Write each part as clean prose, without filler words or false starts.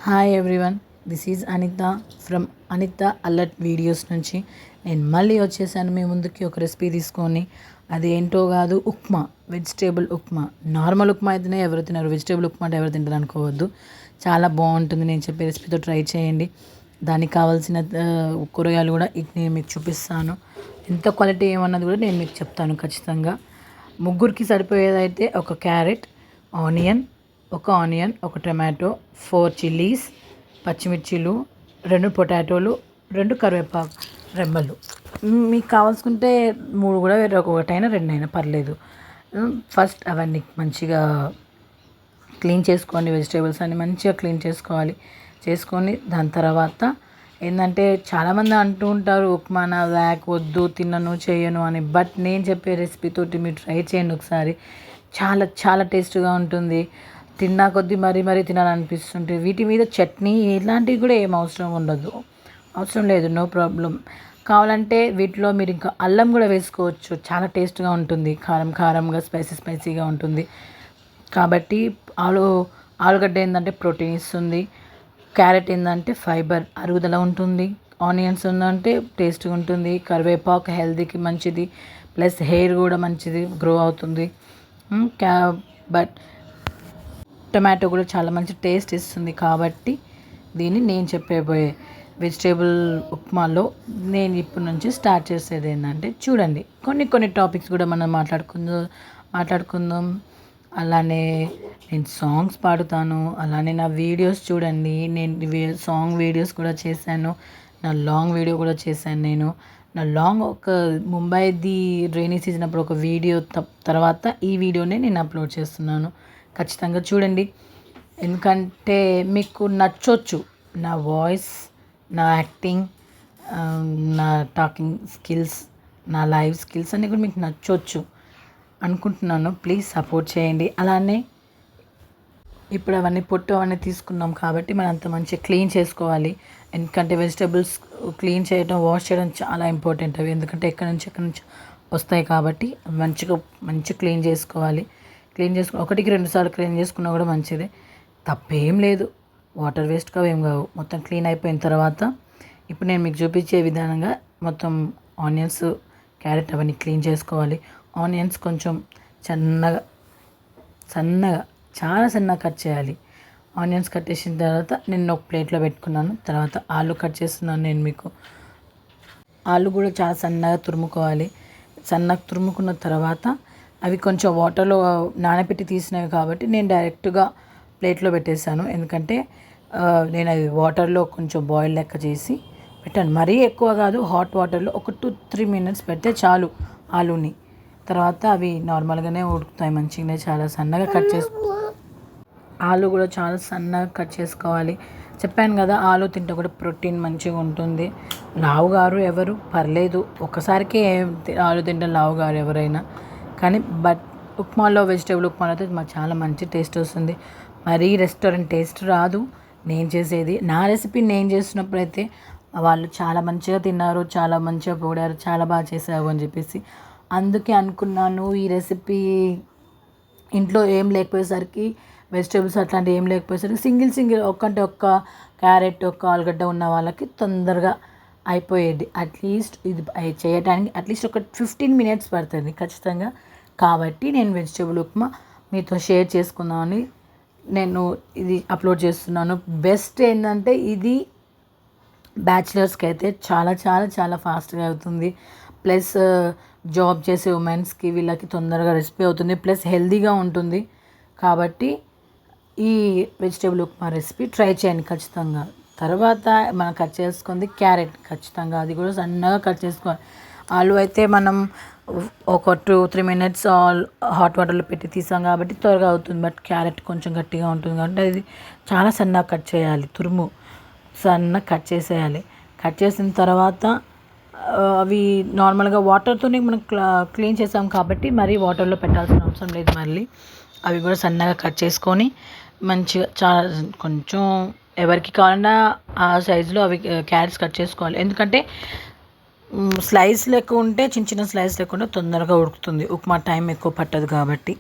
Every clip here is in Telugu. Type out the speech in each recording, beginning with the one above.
Hi everyone, this is Anitha from Anitha alert videos నుంచి నేను మళ్ళీ వచ్చేసాను మీ ముందుకి ఒక రెసిపీ తీసుకొని. అది ఏంటో కాదు, ఉప్మా, వెజిటేబుల్ ఉప్మా. నార్మల్ ఉప్మా అయితేనే ఎవరు తినరు, వెజిటేబుల్ ఉప్మా అంటే ఎవరు తింటారు అనుకోవద్దు. చాలా బాగుంటుంది. నేను చెప్పే రెసిపీతో ట్రై చేయండి. దానికి కావాల్సిన కూరగాయలు కూడా నేను మీకు చూపిస్తాను. ఎంత క్వాలిటీ ఏమన్నది కూడా నేను మీకు చెప్తాను ఖచ్చితంగా. ముగ్గురికి సరిపోయేదైతే ఒక క్యారెట్, ఒక ఆనియన్, ఒక టమాటో, 4 చిల్లీస్, పచ్చిమిర్చీలు, 2 పొటాటోలు, 2 కరివేపాకు రెమ్మలు. మీకు కావాల్సుకుంటే 3 కూడా ఒకటైనా 2 అయినా పర్లేదు. ఫస్ట్ అవన్నీ మంచిగా క్లీన్ చేసుకోండి. వెజిటేబుల్స్ అన్ని మంచిగా క్లీన్ చేసుకొని దాని తర్వాత ఏంటంటే చాలామంది అంటూ ఉంటారు ఉప్మా నా వద్దు, తినను, చేయను అని. బట్ నేను చెప్పే రెసిపీతోటి మీరు ట్రై చేయండి ఒకసారి. చాలా చాలా టేస్ట్గా ఉంటుంది. తిన్నా కొద్దీ మరీ తినాలనిపిస్తుంటే వీటి మీద చట్నీ ఇలాంటివి కూడా ఏం అవసరం లేదు. No problem. కావాలంటే వీటిలో మీరు ఇంకా అల్లం కూడా వేసుకోవచ్చు. చాలా టేస్ట్గా ఉంటుంది. కారంగా స్పైసీగా ఉంటుంది. కాబట్టి ఆలుగడ్డ ఏంటంటే ప్రోటీన్ ఇస్తుంది. క్యారెట్ ఏంటంటే ఫైబర్, అరుగుదల ఉంటుంది. ఆనియన్స్ ఉందంటే టేస్ట్గా ఉంటుంది. కరివేపాకు హెల్తీకి మంచిది, ప్లస్ హెయిర్ కూడా మంచిది, గ్రో అవుతుంది. బట్ టమాటో కూడా చాలా మంచి టేస్ట్ ఇస్తుంది. కాబట్టి దీన్ని నేను చెప్పబోయే వెజిటేబుల్ ఉప్మాలో నేను ఇప్పటి నుంచి స్టార్ట్ చేసేది ఏంటంటే, చూడండి, కొన్ని టాపిక్స్ కూడా మనం మాట్లాడుకుందాం. అలానే నేను సాంగ్స్ పాడుతాను. అలానే నా వీడియోస్ చూడండి. నేను సాంగ్ వీడియోస్ కూడా చేశాను. నా లాంగ్ వీడియో కూడా చేశాను. నా లాంగ్ ఒక ముంబైది రైనీ సీజన్ అప్పుడు ఒక వీడియో తర్వాత ఈ వీడియోనే నేను అప్లోడ్ చేస్తున్నాను. ఖచ్చితంగా చూడండి. ఎందుకంటే మీకు నచ్చొచ్చు నా వాయిస్, నా యాక్టింగ్, నా టాకింగ్ స్కిల్స్, నా లైవ్ స్కిల్స్ అన్నీ కూడా మీకు నచ్చొచ్చు అనుకుంటున్నాను. ప్లీజ్ సపోర్ట్ చేయండి. అలానే ఇప్పుడు అవన్నీ తీసుకున్నాం కాబట్టి మనం అంత మంచిగా క్లీన్ చేసుకోవాలి. ఎందుకంటే వెజిటేబుల్స్ క్లీన్ చేయడం, వాష్ చేయడం చాలా ఇంపార్టెంట్. అవి ఎందుకంటే ఎక్కడి నుంచి వస్తాయి కాబట్టి మంచిగా క్లీన్ చేసుకోవాలి. ఒకటికి 2 సార్లు క్లీన్ చేసుకున్నా కూడా మంచిదే, తప్పేం లేదు. వాటర్ వేస్ట్ ఏం కావు. మొత్తం క్లీన్ అయిపోయిన తర్వాత ఇప్పుడు నేను మీకు చూపించే విధానంగా మొత్తం ఆనియన్స్, క్యారెట్ అవన్నీ క్లీన్ చేసుకోవాలి. ఆనియన్స్ కొంచెం చాలా సన్నగా కట్ చేయాలి. ఆనియన్స్ కట్ చేసిన తర్వాత నేను ఒక ప్లేట్లో పెట్టుకున్నాను. తర్వాత ఆలు కట్ చేస్తున్నాను. నేను మీకు ఆలు కూడా చాలా సన్నగా తురుముకోవాలి. సన్నగా తురుముకున్న తర్వాత అవి కొంచెం వాటర్లో నానబెట్టి తీసినవి కాబట్టి నేను డైరెక్ట్గా ప్లేట్లో పెట్టేశాను. ఎందుకంటే నేను అవి వాటర్లో కొంచెం బాయిల్ లెక్క చేసి పెట్టాను. మరీ ఎక్కువ కాదు, హాట్ వాటర్లో ఒక 2-3 మినిట్స్ పెడితే చాలు ఆలుని. తర్వాత అవి నార్మల్గానే ఉడుకుతాయి మంచిగానే. చాలా సన్నగా ఆలు కూడా చాలా సన్నగా కట్ చేసుకోవాలి. చెప్పాను కదా, ఆలు తింటే కూడా ప్రోటీన్ మంచిగా ఉంటుంది. లావుగారు ఎవరు పర్లేదు, ఒక్కసారికి ఆలు తింటే లావుగారు ఎవరైనా కానీ. బట్ ఉప్మాలో, వెజిటేబుల్ ఉప్మాలో అయితే చాలా మంచి టేస్ట్ వస్తుంది. మరీ రెస్టారెంట్ టేస్ట్ రాదు. నేను చేసేది నా రెసిపీ నేను చేసినప్పుడు అయితే వాళ్ళు చాలా మంచిగా తిన్నారు, చాలా మంచిగా పొగిడారు, చాలా బాగా చేసావు అని చెప్పేసి. అందుకే అనుకున్నాను ఈ రెసిపీ ఇంట్లో ఏం లేకపోయేసరికి, వెజిటేబుల్స్ అట్లాంటివి ఏం లేకపోయేసరికి సింగిల్ ఒక్క క్యారెట్, ఒక్క ఆలుగడ్డ ఉన్న వాళ్ళకి తొందరగా అయిపోయేది. అట్లీస్ట్ ఇది చేయడానికి అట్లీస్ట్ ఒక 15 మినిట్స్ పడుతుంది ఖచ్చితంగా. కాబట్టి నేను వెజిటేబుల్ ఉప్మా మీతో షేర్ చేసుకుందామని నేను ఇది అప్లోడ్ చేస్తున్నాను. బెస్ట్ ఏంటంటే ఇది బ్యాచిలర్స్కి అయితే చాలా ఫాస్ట్గా అవుతుంది. ప్లస్ జాబ్ చేసే ఉమెన్స్కి వీళ్ళకి తొందరగా రెసిపీ అవుతుంది. ప్లస్ హెల్తీగా ఉంటుంది. కాబట్టి ఈ వెజిటేబుల్ ఉప్మా రెసిపీ ట్రై చేయండి ఖచ్చితంగా. తర్వాత మనం కట్ చేసుకుంది క్యారెట్. ఖచ్చితంగా అది కూడా సన్నగా కట్ చేసుకోవాలి. ఆలు అయితే మనం ఒక 2-3 మినిట్స్ హాట్ వాటర్లో పెట్టి తీసాం కాబట్టి త్వరగా అవుతుంది. బట్ క్యారెట్ కొంచెం గట్టిగా ఉంటుంది కాబట్టి అది చాలా సన్నగా కట్ చేయాలి. సన్నగా కట్ చేసేయాలి. కట్ చేసిన తర్వాత అవి నార్మల్గా వాటర్తోనే మనం క్లీన్ చేసాం కాబట్టి మరీ వాటర్లో పెట్టాల్సిన అవసరం లేదు. మళ్ళీ అవి కూడా సన్నగా కట్ చేసుకొని మంచిగా కొంచెం ఎవరికి కావాలన్నా ఆ సైజులో అవి క్యారెట్స్ కట్ చేసుకోవాలి. ఎందుకంటే స్లైస్ లెక్క ఉంటే, చిన్న స్లైస్ లెక్క ఉంటే తొందరగా ఉడుకుతుంది. ఉప్మా టైం ఎక్కువ పట్టదు కాబట్టి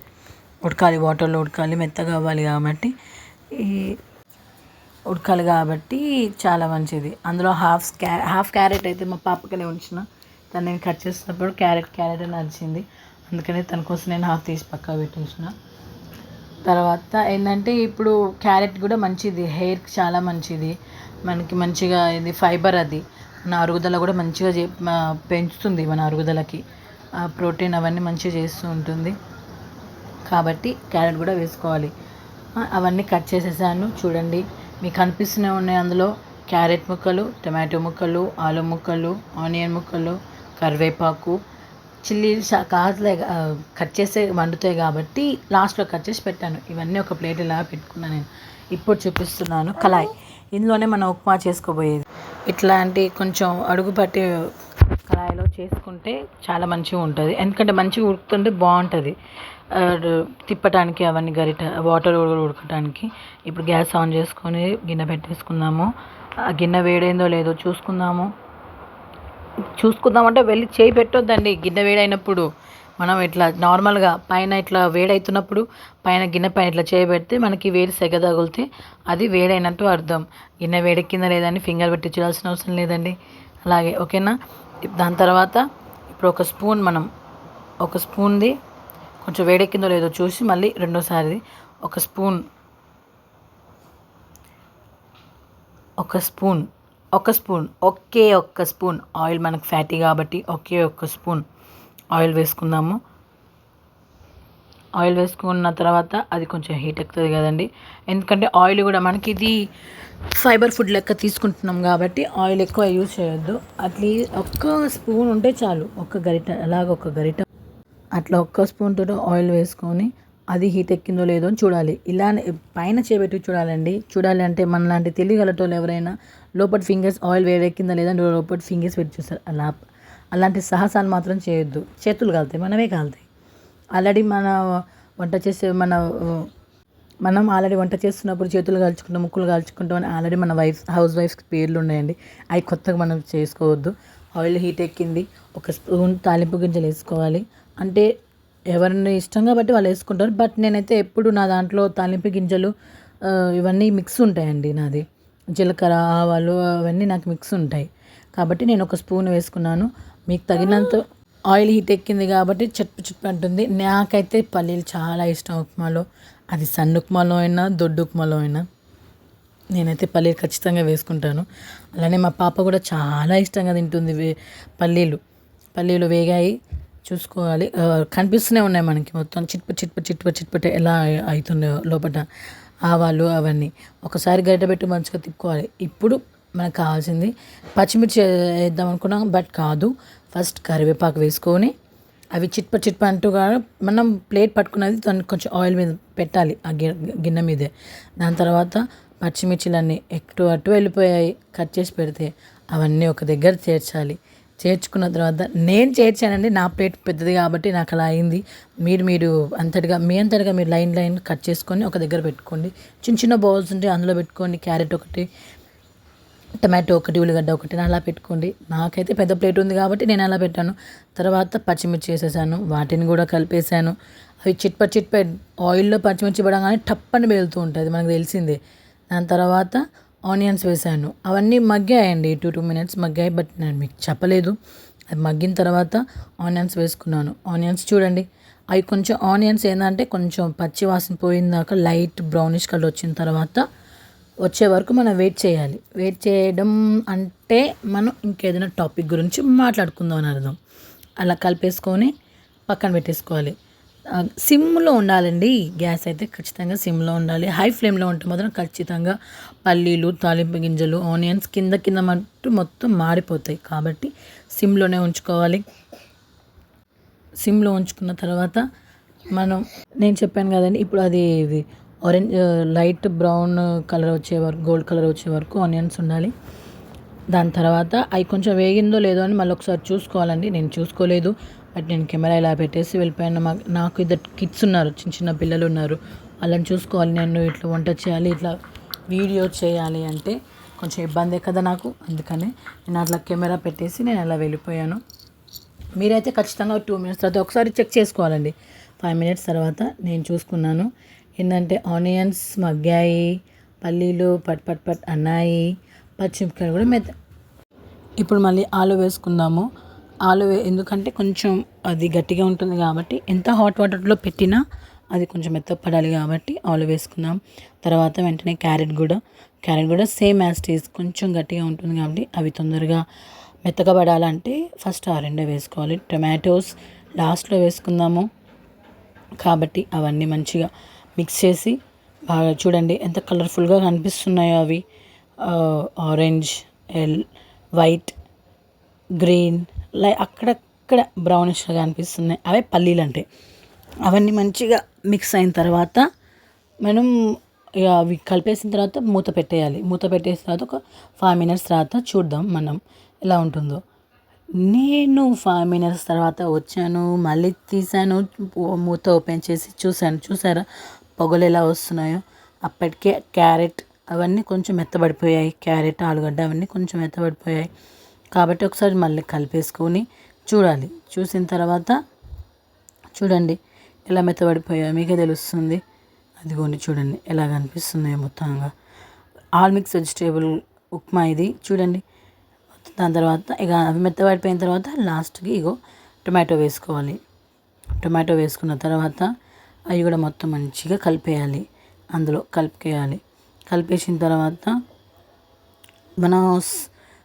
వాటర్లో ఉడకాలి, మెత్తగా అవ్వాలి కాబట్టి ఉడకాలి కాబట్టి చాలా మంచిది. అందులో హాఫ్ క్యారెట్ అయితే మా పాపకనే ఉంచిన, తను నేను కట్ చేసినప్పుడు క్యారెట్ అని నచ్చింది, అందుకని తన కోసం నేను హాఫ్ తీసి పక్కా పెట్టేసిన. తర్వాత ఏంటంటే ఇప్పుడు క్యారెట్ కూడా మంచిది, హెయిర్కి చాలా మంచిది, మనకి మంచిగా ఇది ఫైబర్, అది మన అరుగుదల కూడా మంచిగా పెంచుతుంది, మన అరుగుదలకి ప్రోటీన్ అవన్నీ మంచిగా చేస్తూ ఉంటుంది. కాబట్టి క్యారెట్ కూడా వేసుకోవాలి. అవన్నీ కట్ చేసేసాను చూడండి, మీకు కనిపిస్తూనే ఉన్నాయి. అందులో క్యారెట్ ముక్కలు, టమాటో ముక్కలు, ఆలు ముక్కలు, ఆనియన్ ముక్కలు, కరివేపాకు, చిల్లీ కాదులే కట్ చేసే వండుతాయి కాబట్టి లాస్ట్లో కట్ చేసి పెట్టాను. ఇవన్నీ ఒక ప్లేట్ ఇలా పెట్టుకున్నాను నేను. ఇప్పుడు చూపిస్తున్నాను కళాయి, ఇందులోనే మనం ఉప్మా చేసుకోబోయేది. ఇట్లాంటి కొంచెం అడుగు పట్టి కళాయిలో చేసుకుంటే చాలా మంచిగా ఉంటుంది, ఎందుకంటే మంచిగా ఉడుకుతుంటే బాగుంటుంది తిప్పటానికి, అవన్నీ గరిట వాటర్ ఉడకటానికి. ఇప్పుడు గ్యాస్ ఆన్ చేసుకొని గిన్నె పెట్టేసుకుందాము. ఆ గిన్నె వేడైందో లేదో చూసుకుందామంటే వెళ్ళి చేయి పెట్టొద్దండి. గిన్నె వేడైనప్పుడు మనం ఇట్లా నార్మల్గా పైన ఇట్లా వేడవుతున్నప్పుడు పైన గిన్నె పైన ఇట్లా చేయి పెడితే మనకి వేడి సెగ తగిలితే అది వేడైనట్టు అర్థం. గిన్నె వేడెక్కిందా లేదని ఫింగర్ పెట్టి చూడాల్సిన అవసరం లేదండి. అలాగే ఓకేనా. దాని తర్వాత ఇప్పుడు ఒక స్పూన్ది కొంచెం వేడెక్కిందో లేదో చూసి మళ్ళీ రెండోసారి ఒక స్పూన్ ఆయిల్, మనకు ఫ్యాటీ కాబట్టి ఒక్క స్పూన్ ఆయిల్ వేసుకుందాము. ఆయిల్ వేసుకున్న తర్వాత అది కొంచెం హీట్ ఎక్కుతుంది కదండి, ఎందుకంటే ఆయిల్ కూడా మనకి ఇది ఫైబర్ ఫుడ్ లెక్క తీసుకుంటున్నాం కాబట్టి ఆయిల్ ఎక్కువ యూజ్ చేయొద్దు. ఒక్క స్పూన్ ఉంటే చాలు, ఒక గరిట అట్లా ఒక్క స్పూన్ తోటి ఆయిల్ వేసుకొని అది హీట్ ఎక్కిందో లేదో అని చూడాలి. ఇలానే పైన చేపెట్టి చూడాలి అంటే మనలాంటి తెలియగలటోళ్ళు ఎవరైనా లోపల ఫింగర్స్ ఆయిల్ వేడెక్కిందా లేదా లోపల ఫింగర్స్ పెట్టి చూస్తారు. అలాంటి సాహసాలు మాత్రం చేయొద్దు, చేతులు కాలుతాయి, మనమే కాలుతాయి. ఆల్రెడీ మనం ఆల్రెడీ వంట చేస్తున్నప్పుడు చేతులు కాల్చుకుంటాం, ముక్కులు కాల్చుకుంటాం అని ఆల్రెడీ మన హౌస్ వైఫ్స్కి పేర్లు ఉన్నాయండి. అవి కొత్తగా మనం చేసుకోవద్దు. ఆయిల్ హీట్ ఎక్కింది, ఒక స్పూన్ తాలింపు గింజలు వేసుకోవాలి. అంటే ఎవరిని ఇష్టంగా బట్టి వాళ్ళు వేసుకుంటారు, బట్ నేనైతే ఎప్పుడు నా దాంట్లో తాలింపు గింజలు ఇవన్నీ మిక్స్ ఉంటాయండి. నాది జీలకర్ర, ఆవాలు అవన్నీ నాకు మిక్స్ ఉంటాయి కాబట్టి నేను ఒక స్పూన్ వేసుకున్నాను. మీకు తగినంత ఆయిల్ హీట్ ఎక్కింది కాబట్టి చట్టు అంటుంది. నాకైతే పల్లీలు చాలా ఇష్టం ఉప్మాలో, అది సన్న ఉప్మాలో అయినా దొడ్డు ఉప్మాలో అయినా నేనైతే పల్లీలు ఖచ్చితంగా వేసుకుంటాను. అలానే మా పాప కూడా చాలా ఇష్టంగా తింటుంది పల్లీలు వేగాయి చూసుకోవాలి, కనిపిస్తూనే ఉన్నాయి మనకి మొత్తం చిట్పట్ ఎలా అవుతుందో లోపల ఆవాలు అవన్నీ. ఒకసారి గరిటె పెట్టి మంచిగా తిప్పుకోవాలి. ఇప్పుడు మనకు కావాల్సింది పచ్చిమిర్చి వేద్దాం అనుకున్నాం, బట్ కాదు. ఫస్ట్ కరివేపాకు వేసుకొని అవి చిట్ప అంటూగా మనం ప్లేట్ పట్టుకున్నది దాన్ని కొంచెం ఆయిల్ మీద పెట్టాలి, ఆ గిన్నె మీదే. దాని తర్వాత పచ్చిమిర్చిలన్నీ అటు వెళ్ళిపోయాయి, కట్ చేసి పెడితే అవన్నీ ఒక దగ్గర చేర్చుకున్న తర్వాత నేను చేర్చానండి, నా ప్లేట్ పెద్దది కాబట్టి నాకు అలా అయింది. మీరు అంతటిగా మీరు లైన్ కట్ చేసుకొని ఒక దగ్గర పెట్టుకోండి. చిన్న బౌల్స్ ఉంటే అందులో పెట్టుకోండి. క్యారెట్ ఒకటి, టమాటో ఒకటి, ఉల్లిగడ్డ ఒకటి అలా పెట్టుకోండి. నాకైతే పెద్ద ప్లేట్ ఉంది కాబట్టి నేను అలా పెట్టాను. తర్వాత పచ్చిమిర్చి వేసేసాను, వాటిని కూడా కలిపేసాను. అవి చిట్ప ఆయిల్లో పచ్చిమిర్చి పడగానే టప్పని పేలుతూ ఉంటుంది, మనకు తెలిసిందే. దాని తర్వాత ఆనియన్స్ వేసాను, అవన్నీ మగ్గాయండి, 2 minutes మగ్గాయి, బట్ నేను మీకు చెప్పలేదు. అది మగ్గిన తర్వాత ఆనియన్స్ వేసుకున్నాను. ఆనియన్స్ చూడండి, అవి కొంచెం ఆనియన్స్ ఏంటంటే కొంచెం పచ్చి వాసన పోయిందాక లైట్ బ్రౌనిష్ కలర్ వచ్చిన తర్వాత వచ్చే వరకు మనం వెయిట్ చేయాలి. వెయిట్ చేయడం అంటే మనం ఇంకేదైనా టాపిక్ గురించి మాట్లాడుకుందాం అని అర్థం. అలా కలిపేసుకొని పక్కన పెట్టేసుకోవాలి. సిమ్లో ఉండాలండి, గ్యాస్ అయితే ఖచ్చితంగా సిమ్లో ఉండాలి. హై ఫ్లేమ్లో ఉంటే మాత్రం ఖచ్చితంగా పల్లీలు, తాలింపు గింజలు, ఆనియన్స్ కింద మట్టు మొత్తం మాడిపోతాయి కాబట్టి సిమ్లోనే ఉంచుకోవాలి. సిమ్లో ఉంచుకున్న తర్వాత నేను చెప్పాను కదండి, ఇప్పుడు అది ఆరెంజ్ లైట్ బ్రౌన్ కలర్ వచ్చే వరకు, గోల్డ్ కలర్ వచ్చే వరకు ఆనియన్స్ ఉండాలి. దాని తర్వాత అవి కొంచెం వేగిందో లేదో అని మళ్ళీ ఒకసారి చూసుకోవాలండి. నేను చూసుకోలేదు, బట్ నేను కెమెరా ఇలా పెట్టేసి వెళ్ళిపోయాను. నాకు 2 kids ఉన్నారు, చిన్న పిల్లలు ఉన్నారు, వాళ్ళని చూసుకోవాలి. నేను ఇట్లా వంట చేయాలి, ఇట్లా వీడియో చేయాలి అంటే కొంచెం ఇబ్బందే కదా నాకు, అందుకనే నేను అట్లా కెమెరా పెట్టేసి నేను అలా వెళ్ళిపోయాను. మీరైతే ఖచ్చితంగా 2 minutes తర్వాత ఒకసారి చెక్ చేసుకోవాలండి. 5 minutes తర్వాత నేను చూసుకున్నాను, ఏంటంటే ఆనియన్స్ మగ్గాయి, పల్లీలు పట్ పట్ పట్ అన్నాయి, పచ్చిమిరపకాయలు కూడా ఇప్పుడు మళ్ళీ ఆలు వేసుకుందాము. ఎందుకంటే కొంచెం అది గట్టిగా ఉంటుంది కాబట్టి ఎంత హాట్ వాటర్లో పెట్టినా అది కొంచెం మెత్తపడాలి కాబట్టి ఆలు వేసుకుందాం. తర్వాత వెంటనే క్యారెట్ కూడా సేమ్ యాజ్ టీజ్ కొంచెం గట్టిగా ఉంటుంది కాబట్టి అవి తొందరగా మెత్తగా పడాలంటే ఫస్ట్ ఆ రెండే వేసుకోవాలి. టొమాటోస్ లాస్ట్లో వేసుకుందాము కాబట్టి అవన్నీ మంచిగా మిక్స్ చేసి బాగా చూడండి ఎంత కలర్ఫుల్గా కనిపిస్తున్నాయో అవి. ఆరెంజ్, వైట్, గ్రీన్, అక్కడక్కడ బ్రౌనిష్గా కనిపిస్తున్నాయి. అవే పల్లీలు అంటే. అవన్నీ మంచిగా మిక్స్ అయిన తర్వాత మనం ఇక అవి కలిపేసిన తర్వాత మూత పెట్టేయాలి. మూత పెట్టేసిన తర్వాత ఒక 5 minutes తర్వాత చూద్దాం మనం ఎలా ఉంటుందో. నేను 5 minutes తర్వాత వచ్చాను, మళ్ళీ తీసాను, మూత ఓపెన్ చేసి చూసారా పొగలు ఎలా వస్తున్నాయో. అప్పటికే క్యారెట్ అవన్నీ కొంచెం మెత్తబడిపోయాయి. క్యారెట్, ఆలుగడ్డ అవన్నీ కొంచెం మెత్తబడిపోయాయి కాబట్టి ఒకసారి మళ్ళీ కలిపేసుకొని చూడాలి. చూసిన తర్వాత చూడండి ఎలా మెత్తబడిపోయాయో మీకే తెలుస్తుంది. అదిగోండి చూడండి ఎలా కనిపిస్తున్నాయో మొత్తంగా. ఆల్ మిక్స్ వెజిటేబుల్ ఉప్మా ఇది చూడండి. దాని తర్వాత ఇక అవి మెత్తబడిపోయిన తర్వాత లాస్ట్కి టొమాటో వేసుకోవాలి. టొమాటో వేసుకున్న తర్వాత అవి కూడా మొత్తం మంచిగా కలిపేయాలి. అందులో కలిపేసిన తర్వాత మనం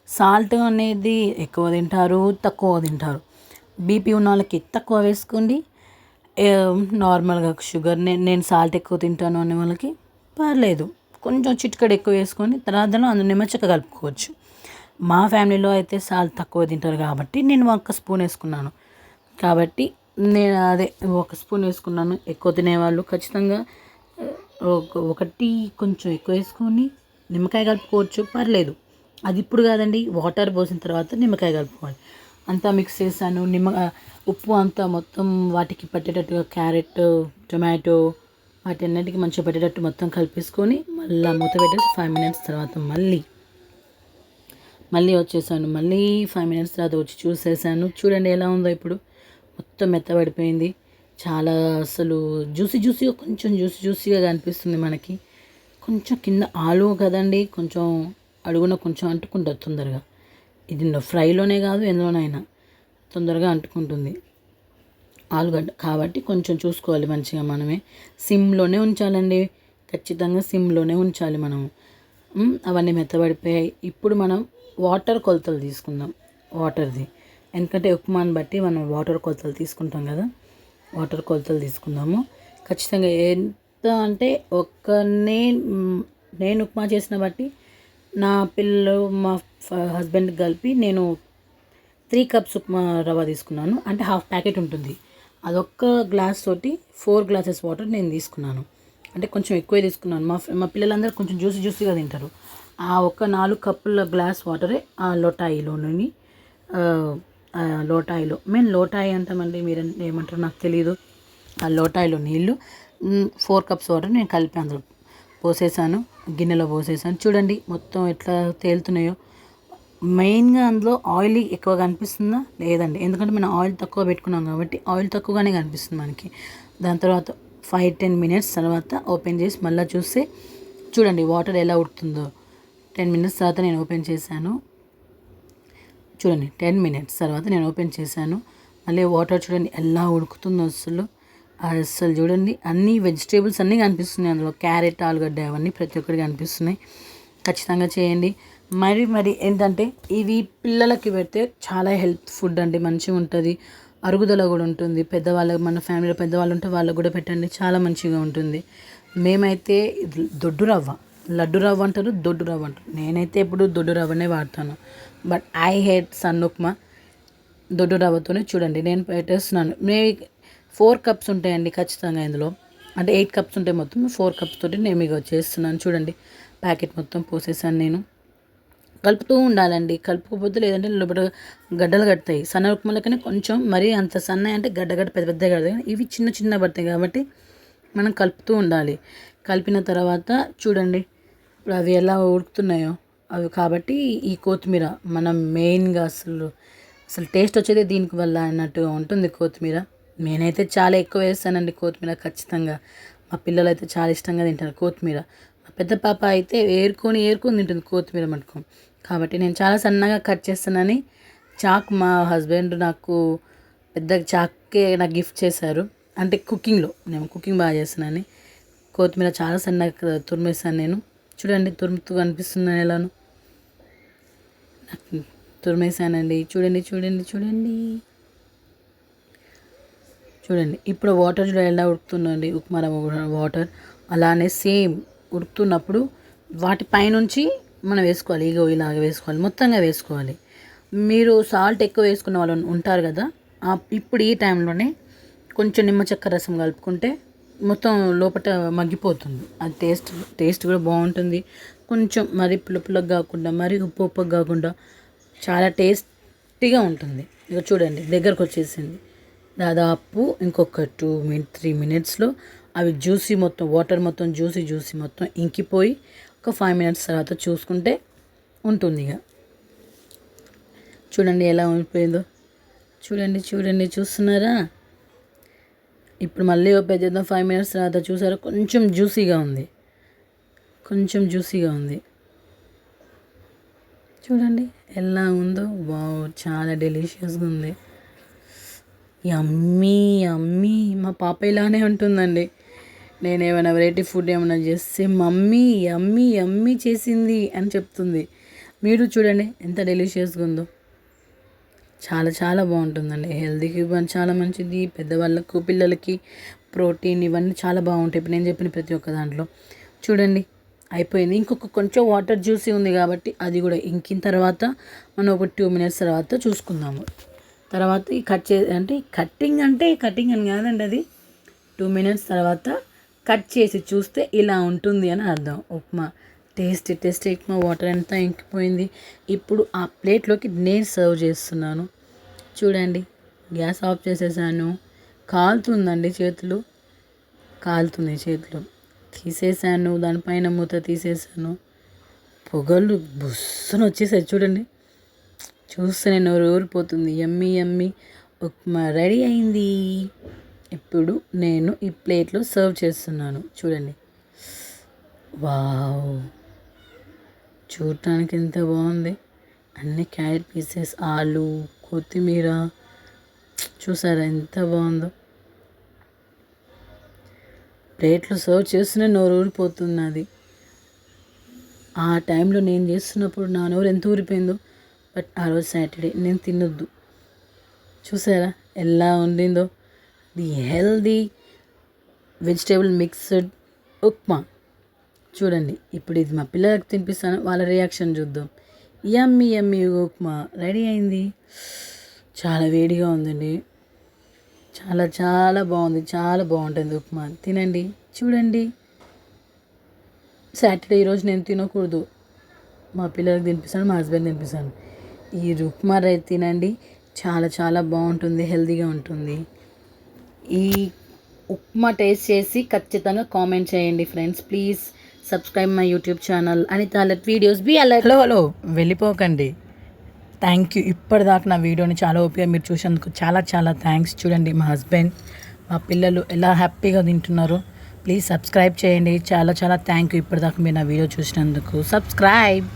సాల్ట్ అనేది ఎక్కువ తింటారు, తక్కువ తింటారు. బీపీ ఉన్న వాళ్ళకి తక్కువ వేసుకోండి. నార్మల్గా షుగర్ నేను సాల్ట్ ఎక్కువ తింటాను అనే వాళ్ళకి పర్లేదు, కొంచెం చిటికెడు ఎక్కువ వేసుకొని తర్వాత అందులో నిమ్మచెక్క కలుపుకోవచ్చు. మా ఫ్యామిలీలో అయితే సాల్ట్ తక్కువ తింటారు కాబట్టి నేను 1 స్పూన్ వేసుకున్నాను. కాబట్టి నేను ఒక స్పూన్ వేసుకున్నాను. ఎక్కువ తినేవాళ్ళు ఖచ్చితంగా ఒకటి కొంచెం ఎక్కువ వేసుకొని నిమ్మకాయ కలుపుకోవచ్చు, పర్లేదు. అది ఇప్పుడు కాదండి, వాటర్ పోసిన తర్వాత నిమ్మకాయ కలుపుకోవాలి. అంతా మిక్స్ చేశాను. ఉప్పు అంతా మొత్తం వాటికి పట్టేటట్టుగా క్యారెట్, టొమాటో వాటి అన్నిటికీ మంచిగా పట్టేటట్టు మొత్తం కలిపేసుకొని మళ్ళీ మూత పెట్టేసి 5 minutes తర్వాత మళ్ళీ వచ్చేసాను. మళ్ళీ 5 minutes తర్వాత వచ్చి చూసేసాను. చూడండి ఎలా ఉందో ఇప్పుడు. మొత్తం మెత్తబడిపోయింది. చాలా అసలు కొంచెం జ్యూసీగా కనిపిస్తుంది మనకి. కొంచెం కింద ఆలు కదండి, కొంచెం అడుగున కొంచెం అంటుకుంటుంది తొందరగా. ఇది ఫ్రైలోనే కాదు ఎందులోనైనా తొందరగా అంటుకుంటుంది ఆలుగడ్డ కాబట్టి కొంచెం చూసుకోవాలి మంచిగా. మనమే సిమ్లోనే ఉంచాలండి, ఖచ్చితంగా సిమ్లోనే ఉంచాలి మనము. అవన్నీ మెత్తబడిపోయాయి. ఇప్పుడు మనం వాటర్ కొలతలు తీసుకుందాం. వాటర్ది ఎందుకంటే ఉప్మాని బట్టి మనం వాటర్ కొలతలు తీసుకుంటాం కదా. వాటర్ కొలతలు తీసుకుందాము ఖచ్చితంగా. ఎంత అంటే నేను ఉప్మా చేసిన బట్టి నా పిల్లలు మా హస్బెండ్కి కలిపి నేను 3 cups ఉప్మా రవ్వ తీసుకున్నాను. అంటే హాఫ్ ప్యాకెట్ ఉంటుంది. అదొక్క గ్లాస్ తోటి 4 glasses వాటర్ నేను తీసుకున్నాను. అంటే కొంచెం ఎక్కువే తీసుకున్నాను. మా పిల్లలందరూ కొంచెం జ్యూసీగా తింటారు. ఆ ఒక్క 4 కప్పుల గ్లాస్ వాటరే ఆ లోటాయిలోని లోటాయిలో మేము లోటాయి అంటామండి, మీరు ఏమంటారు నాకు తెలియదు. ఆ లోటాయిలో నీళ్ళు 4 cups వాటర్ నేను కలిపి అందులో పోసేసాను, గిన్నెలో పోసేసాను. చూడండి మొత్తం ఎట్లా తేలుతున్నాయో. మెయిన్గా అందులో ఆయిల్ ఎక్కువ కనిపిస్తుందా లేదండి, ఎందుకంటే మనం ఆయిల్ తక్కువ పెట్టుకున్నాం కాబట్టి ఆయిల్ తక్కువగానే కనిపిస్తుంది మనకి. దాని తర్వాత 5-10 minutes తర్వాత ఓపెన్ చేసి మళ్ళీ చూస్తే చూడండి వాటర్ ఎలా ఉడుతుందో. 10 minutes తర్వాత నేను ఓపెన్ చేశాను. చూడండి 10 minutes తర్వాత నేను ఓపెన్ చేశాను. మళ్ళీ వాటర్ చూడండి ఎలా ఉడుకుతుందో. అసలు చూడండి అన్ని వెజిటేబుల్స్ అన్నీ కనిపిస్తున్నాయి అందులో. క్యారెట్, ఆలుగడ్డ అవన్నీ ప్రతి ఒక్కటి కనిపిస్తున్నాయి. ఖచ్చితంగా చేయండి. మరి ఏంటంటే ఇవి పిల్లలకి పెడితే చాలా హెల్త్ ఫుడ్ అండి, మంచిగా ఉంటుంది. అరుగుదల కూడా ఉంటుంది. పెద్దవాళ్ళకి, మన ఫ్యామిలీలో పెద్దవాళ్ళు ఉంటే వాళ్ళకు కూడా పెట్టండి, చాలా మంచిగా ఉంటుంది. మేమైతే లడ్డు రవ్వ అంటారు, దొడ్డు రవ్వ అంటారు. నేనైతే ఎప్పుడు దొడ్డు రవ్వనే వాడతాను. బట్ ఐ హేట్ సన్న ఉప్మా. దొడ్డు రవ్వతోనే చూడండి నేను పెట్టేస్తున్నాను. 4 cups ఉంటాయండి ఖచ్చితంగా ఇందులో. అంటే 8 cups ఉంటాయి మొత్తం. 4 cups తోటి నేను ఇక చేస్తున్నాను. చూడండి ప్యాకెట్ మొత్తం పోసేసాను నేను. కలుపుతూ ఉండాలండి, కలుపుకోకపోతే లేదంటే లోపల గడ్డలు కడతాయి. సన్న ఉప్మాలకనే కొంచెం మరీ అంత సన్న అంటే గడ్డ పెద్ద పెద్దగా కడతాయి. ఇవి చిన్న పడతాయి కాబట్టి మనం కలుపుతూ ఉండాలి. కలిపిన తర్వాత చూడండి ఇప్పుడు అవి ఎలా ఉడుకుతున్నాయో అవి. కాబట్టి ఈ కొత్తిమీర మనం మెయిన్గా అసలు టేస్ట్ వచ్చేది దీనికి వల్ల అన్నట్టుగా ఉంటుంది కొత్తిమీర. నేనైతే చాలా ఎక్కువ వేస్తానండి కొత్తిమీర ఖచ్చితంగా. మా పిల్లలు అయితే చాలా ఇష్టంగా తింటారు కొత్తిమీర. మా పెద్ద పాప అయితే ఏరుకొని తింటుంది కొత్తిమీర మటుకు. కాబట్టి నేను చాలా సన్నగా కట్ చేస్తానని చాక్ మా హస్బెండ్ నాకు పెద్ద చాకే నాకు గిఫ్ట్ చేశారు. అంటే కుకింగ్లో నేను కుకింగ్ బాగా చేస్తున్నానని కొత్తిమీర చాలా సన్నగా తురిమేస్తాను నేను. చూడండి తురుముతూ కనిపిస్తున్నాను ఎలాను తురిమేసానండి. చూడండి చూడండి చూడండి చూడండి. ఇప్పుడు వాటర్ చూడ ఎలా ఉడుకుతుందండి, ఉప్మా వాటర్ అలానే సేమ్ ఉడుకుతున్నప్పుడు వాటి పైనుంచి మనం వేసుకోవాలి. ఇలాగ వేసుకోవాలి, మొత్తంగా వేసుకోవాలి. మీరు సాల్ట్ ఎక్కువ వేసుకున్న వాళ్ళు ఉంటారు కదా, ఇప్పుడు ఈ టైంలోనే కొంచెం నిమ్మ చెక్క రసం కలుపుకుంటే మొత్తం లోపల మగ్గిపోతుంది. అది టేస్ట్ కూడా బాగుంటుంది. కొంచెం మరి పులుపులకు కాకుండా మరి ఉప్పుగా కాకుండా చాలా టేస్టీగా ఉంటుంది. ఇక చూడండి దగ్గరకు వచ్చేసింది. దాదాపు ఇంకొక 3 మినిట్స్లో అవి జ్యూసీ మొత్తం వాటర్ మొత్తం జ్యూసీ మొత్తం ఇంకిపోయి ఒక 5 మినిట్స్ తర్వాత చూసుకుంటే ఉంటుంది. ఇక చూడండి ఎలా ఉండిపోయిందో. చూడండి చూస్తున్నారా? ఇప్పుడు మళ్ళీ ఓపెన్ చేద్దాం. 5 మినిట్స్ తర్వాత చూసారా కొంచెం జ్యూసీగా ఉంది. చూడండి ఎలా ఉందో. వావ్, చాలా డెలిషియస్గా ఉంది. యమ్మీ. మా పాప ఇలానే ఉంటుందండి. నేను ఏమైనా వెరైటీ ఫుడ్ ఏమైనా చేస్తే మమ్మీ యమ్మీ చేసింది అని చెప్తుంది. మీరు చూడండి ఎంత డెలిషియస్గా ఉందో. చాలా చాలా బాగుంటుందండి. హెల్తీకి చాలా మంచిది. పెద్దవాళ్ళకు పిల్లలకి ప్రోటీన్ ఇవన్నీ చాలా బాగుంటాయి. ఇప్పుడు నేను చెప్పిన ప్రతి ఒక్క దాంట్లో చూడండి అయిపోయింది. ఇంకొక కొంచెం వాటర్ జ్యూసీ ఉంది కాబట్టి అది కూడా ఇంకిన తర్వాత మనం ఒక 2 మినిట్స్ తర్వాత చూసుకుందాము. తర్వాత కటింగ్ అని కాదండి, అది 2 మినిట్స్ తర్వాత కట్ చేసి చూస్తే ఇలా ఉంటుంది అని అర్థం. ఉప్మా టేస్ట్ ఉప్మా వాటర్ అంతా ఇంకిపోయింది. ఇప్పుడు ఆ ప్లేట్లోకి నేను సర్వ్ చేస్తున్నాను. చూడండి గ్యాస్ ఆఫ్ చేసేసాను. కాలుతుంది చేతులు తీసేసాను. దానిపైన మూత తీసేసాను. పొగలు బుస్సును వచ్చేసాయి. చూడండి చూస్తే నోరు ఊరిపోతుంది. యమ్మీ ఉప్మా రెడీ అయింది. ఇప్పుడు నేను ఈ ప్లేట్లో సర్వ్ చేస్తున్నాను. చూడండి వావ్, చూడటానికి ఎంత బాగుంది. అన్ని క్యారెట్ పీసెస్, ఆలు, కొత్తిమీర చూసారా ఎంత బాగుందో. ప్లేట్లో సర్వ్ చేస్తూనే నోరు ఊరిపోతున్నది. ఆ టైంలో నేను చేస్తున్నప్పుడు నా నోరు ఎంత ఊరిపోయిందో. బట్ ఆ రోజు సాటర్డే నేను తినొద్దు. చూసారా ఎలా ఉండిందో. The healthy vegetable mixed upma. చూడండి ఇప్పుడు ఇది మా పిల్లలకు తినిపిస్తాను, వాళ్ళ రియాక్షన్ చూద్దాం. యమ్మీ ఉప్మా రెడీ అయింది. చాలా వేడిగా ఉందండి. చాలా చాలా బాగుంది. చాలా బాగుంటుంది ఉప్మా. తినండి. చూడండి సాటర్డే ఈరోజు నేను తినకూడదు, మా పిల్లలకు తినిపిస్తాను, మా హస్బెండ్ తినిపిస్తాను. ఈ ఉప్మా రైస్ తినండి. చాలా చాలా బాగుంటుంది, హెల్తీగా ఉంటుంది. ఈ ఉప్మా టేస్ట్ చేసి ఖచ్చితంగా కామెంట్ చేయండి friends. Please subscribe my YouTube channel Anitha alert videos. Be alert. Hello వెళ్ళిపోకండి. Thank you. ఇప్పటిదాకా నా వీడియోని చాలా ఓపిక మీరు చూసేందుకు చాలా చాలా థ్యాంక్స్. చూడండి మా హస్బెండ్, మా పిల్లలు ఎలా హ్యాపీగా తింటున్నారు. ప్లీజ్ సబ్స్క్రైబ్ చేయండి. చాలా చాలా థ్యాంక్ యూ ఇప్పటిదాకా మీరు నా వీడియో చూసినందుకు. సబ్స్క్రైబ్.